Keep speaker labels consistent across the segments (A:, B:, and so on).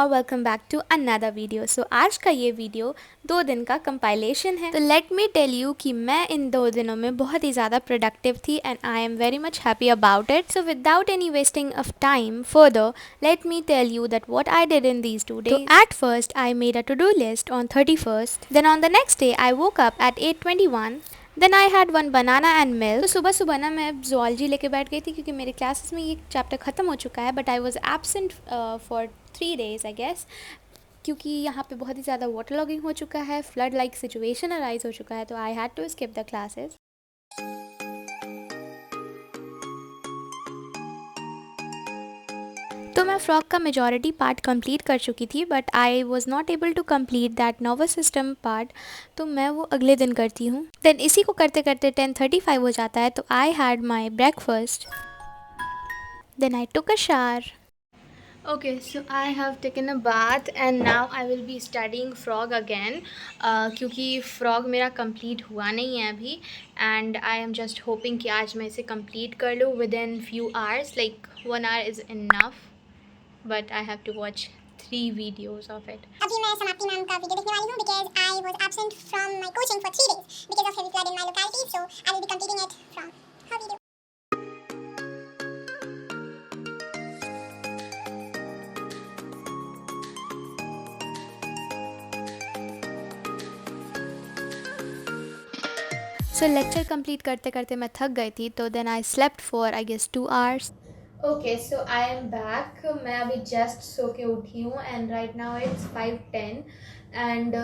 A: Welcome back to another video. So आज का ये वीडियो 2 दिन का कंपाइलेशन है। तो लेट मी टेल यू कि मैं इन 2 दिनों में बहुत ही ज़्यादा प्रोडक्टिव थी and I am very much happy about it. So without any wasting of time further, let me tell you that what I did in these 2 days. So at first I made a to-do list on 31st. Then on the next day I woke up at 8:21. Then I had one banana and milk. तो सुबह सुबह ना मैं ज़ुआलजी लेके बैठ गई थी क्योंकि मेरे क्लासेस में ये चैप्टर ख़त्म हो चुका है, but I was absent for 3 days I guess, क्योंकि यहाँ पे बहुत ही ज़्यादा वाटर लॉगिंग हो चुका है, फ्लड लाइक सिचुएशन अराइज हो चुका है, तो I had to skip the classes. तो मैं फ्रॉक का मेजॉरिटी पार्ट कंप्लीट कर चुकी थी, but I was not able to complete that nervous system part, तो मैं वो अगले दिन करती हूँ। देन इसी को करते करते 10:35 हो जाता है, तो I had my breakfast, then I took a shower. Okay, so I have taken a bath and now I will be studying frog again, क्योंकि frog मेरा complete हुआ नहीं है अभी, and I am just hoping कि आज मैं इसे complete कर लूँ within few hours, like 1 hour is enough, but I have to watch 3 videos of it.
B: अभी मैं समाप्ति मैम का वीडियो देखने वाली हूँ because I was absent from my coaching for 3 days because of heavy flood in my locality, so I will be completing it from her video.
A: So lecture complete करते करते मैं थक गई थी, तो then I slept for I guess 2 hours. Okay, so I am back. मैं अभी just सो के उठी हूँ एंड राइट नाउ इट्स 5:10 एंड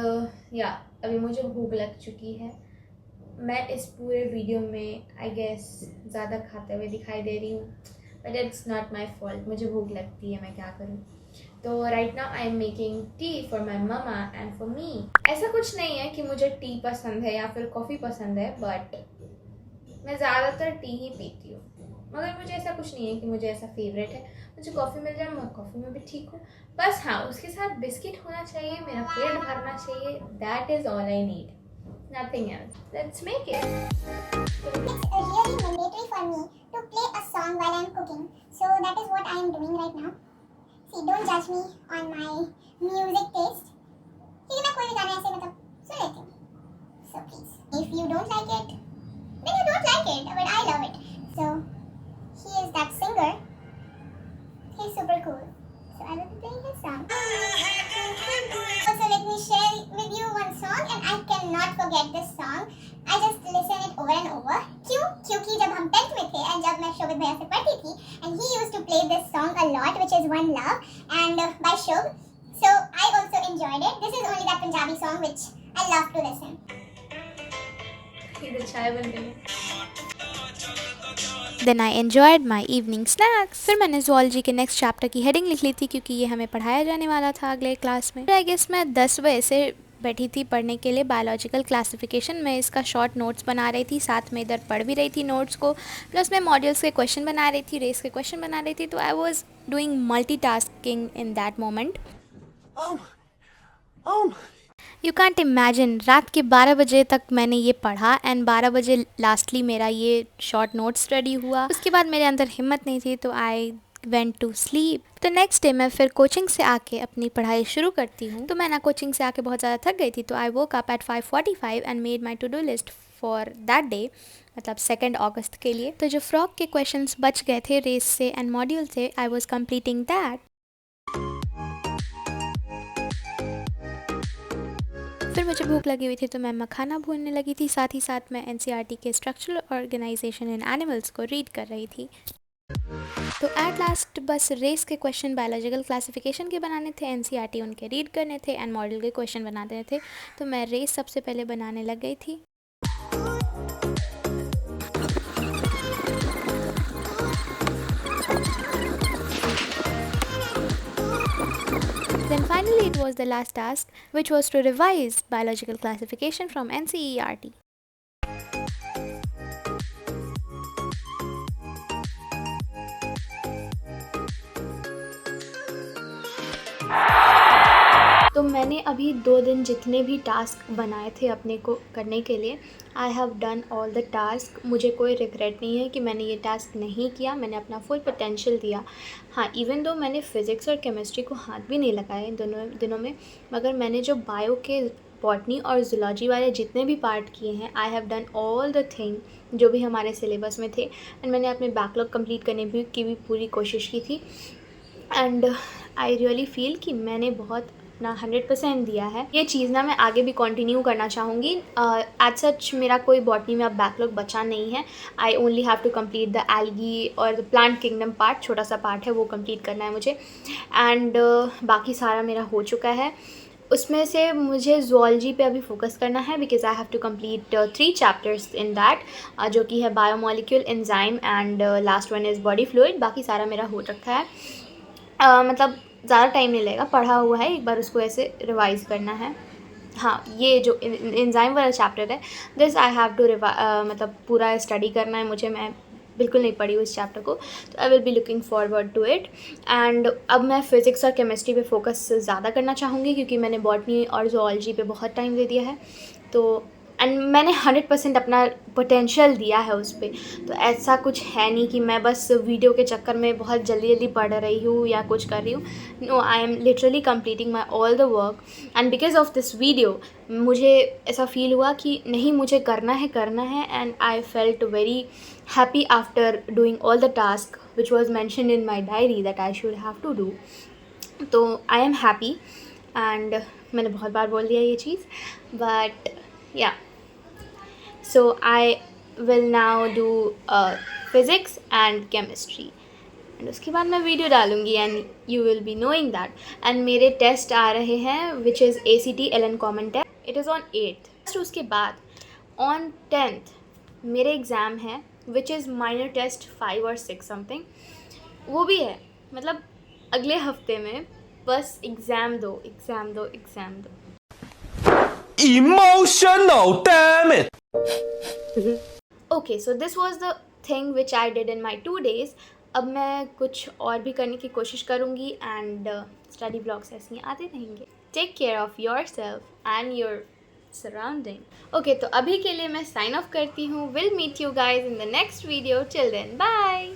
A: या अभी मुझे भूख लग चुकी है। मैं इस पूरे वीडियो में आई गेस ज़्यादा खाते हुए दिखाई दे रही हूँ, but it's not my fault, मुझे भूख लगती है, मैं क्या करूँ। तो right now I am making tea for my mama and for me. ऐसा कुछ नहीं है कि मुझे टी पसंद है या फिर कॉफ़ी पसंद है, बट मैं ज़्यादातर टी ही पीती हूँ। मगर मुझे ऐसा कुछ नहीं है कि मुझे ऐसा फेवरेट है, मुझे कॉफ़ी मिल जाए मैं कॉफ़ी में भी ठीक हूँ। बस हाँ, उसके साथ बिस्किट होना चाहिए, मेरा पेट भरना चाहिए, that is all I need, nothing else. Let's make it.
B: It's really mandatory for me to play a song while I'm cooking, so that is what I am doing right now. See, don't judge me on my music taste, क्योंकि मैं कोई भी गाना ऐसे मतलब सुन लेती हूँ। So please, if you don't like it, then you don't like it, but I love it. So he is that singer. He's super cool. So I will be playing his song. Also, let me share with you one song, and I cannot forget this song. I just listen it over and over. क्यों? क्योंकि जब हम 10th में थे and जब मैं शोभित भैया से पढ़ती थी, and he used to play this song a lot, which is One Love and by Shubh. So I also enjoyed it. This is only that Punjabi song which I love to listen.
A: इधर चाय बन रही है। Then I enjoyed my evening snacks. फिर मैंने ज़ुआलजी के next chapter की heading लिख ली थी क्योंकि ये हमें पढ़ाया जाने वाला था अगले क्लास में। आई गेस मैं 10 बजे से बैठी थी पढ़ने के लिए बायोलॉजिकल क्लासिफिकेशन में। इसका शॉर्ट नोट्स बना रही थी, साथ में इधर पढ़ भी रही थी नोट्स को, प्लस मैं मॉड्यूल्स के क्वेश्चन बना रही थी, रेस के क्वेश्चन बना रही थी। तो I was doing multitasking in that moment. You can't imagine, रात के 12 बजे तक मैंने ये पढ़ा एंड 12 बजे लास्टली मेरा ये शॉर्ट नोट स्टडी हुआ। उसके बाद मेरे अंदर हिम्मत नहीं थी, तो आई वेंट टू स्लीप। तो नेक्स्ट डे मैं फिर कोचिंग से आके अपनी पढ़ाई शुरू करती हूँ। तो मैं ना कोचिंग से आके बहुत ज़्यादा थक गई थी, तो I woke up at 5:45 and made my to do list for that day, मतलब 2 अगस्त के लिए। तो जो फ्रॉक के क्वेश्चंस बच गए थे रेस से एंड मॉड्यूल से, आई वॉज कम्प्लीटिंग दैट। फिर मुझे भूख लगी हुई थी, तो मैं मखाना भूनने लगी थी, साथ ही साथ मैं एनसीईआरटी के स्ट्रक्चरल ऑर्गेनाइजेशन इन एनिमल्स को रीड कर रही थी। तो एट लास्ट बस रेस के क्वेश्चन बायोलॉजिकल क्लासिफिकेशन के बनाने थे, एनसीईआरटी उनके रीड करने थे एंड मॉडल के क्वेश्चन बनाने थे। तो मैं रेस सबसे पहले बनाने लग गई थी। Then finally it was the last task, which was to revise biological classification from NCERT. तो मैंने अभी 2 दिन जितने भी टास्क बनाए थे अपने को करने के लिए, I have done all the task. मुझे कोई रिग्रेट नहीं है कि मैंने ये टास्क नहीं किया, मैंने अपना फुल पोटेंशियल दिया। हाँ, इवन दो मैंने फ़िज़िक्स और केमिस्ट्री को हाथ भी नहीं लगाए इन दोनों दिनों में, मगर मैंने जो बायो के बॉटनी और ज़ूलॉजी वाले जितने भी पार्ट किए हैं, I have done all the thing जो भी हमारे सिलेबस में थे। एंड मैंने अपने बैकलॉग कंप्लीट करने की भी पूरी कोशिश की थी। एंड आई रियली फील कि मैंने बहुत अपना 100% दिया है। ये चीज़ ना मैं आगे भी कंटिन्यू करना चाहूँगी। एज सच मेरा कोई बॉटनी में अब बैकलॉग बचा नहीं है। I only have to complete the algae और द प्लांट किंगडम पार्ट, छोटा सा पार्ट है, वो कंप्लीट करना है मुझे। एंड बाकी सारा मेरा हो चुका है। उसमें से मुझे ज़ूलॉजी पे अभी फोकस करना है, because I have to complete 3 chapters in that, जो कि है biomolecule, enzyme and last one is body fluid. बाकी सारा मेरा हो रखा है। मतलब ज़्यादा टाइम नहीं लगेगा, पढ़ा हुआ है, एक बार उसको ऐसे रिवाइज़ करना है। हाँ, ये जो एंजाइम वाला चैप्टर है, दिस आई हैव टू मतलब पूरा स्टडी करना है मुझे। मैं बिल्कुल नहीं पढ़ी हूँ इस चैप्टर को, तो I will be looking forward to it. And अब मैं फ़िज़िक्स और केमिस्ट्री पे फोकस ज़्यादा करना चाहूँगी, क्योंकि मैंने बॉटनी और ज़ूलॉजी पे बहुत टाइम दे दिया है। तो एंड मैंने 100% अपना पोटेंशियल दिया है उस पर। तो ऐसा कुछ है नहीं कि मैं बस वीडियो के चक्कर में बहुत जल्दी जल्दी पढ़ रही हूँ या कुछ कर रही हूँ। No, I am literally completing my all the work. And because of this video मुझे ऐसा फील हुआ कि नहीं, मुझे करना है। And I felt very happy after doing all the task which was mentioned in my diary that I should have to do. तो I am happy. And मैंने बहुत बार बोल दिया ये चीज़, but yeah, so I will now do physics and chemistry, and उसके बाद मैं वीडियो डालूँगी and you will be knowing that. And मेरे टेस्ट आ रहे हैं which is ACT LN common test, it is on 8th। उसके बाद ऑन 10th मेरे एग्ज़ाम है विच इज़ माइनर टेस्ट 5 और 6 समथिंग, वो भी है। मतलब अगले हफ्ते में बस एग्ज़ाम दो।
C: Emotional, damn it!
A: Okay, so this was the thing which I did in my 2 days. अब मैं कुछ और भी करने की कोशिश करूँगी एंड स्टडी ब्लॉग्स ऐसे ही आते रहेंगे। Take care of yourself and your surrounding. Okay, तो अभी के लिए मैं साइन ऑफ करती हूँ। Will meet you guys in the next video. Till then, bye.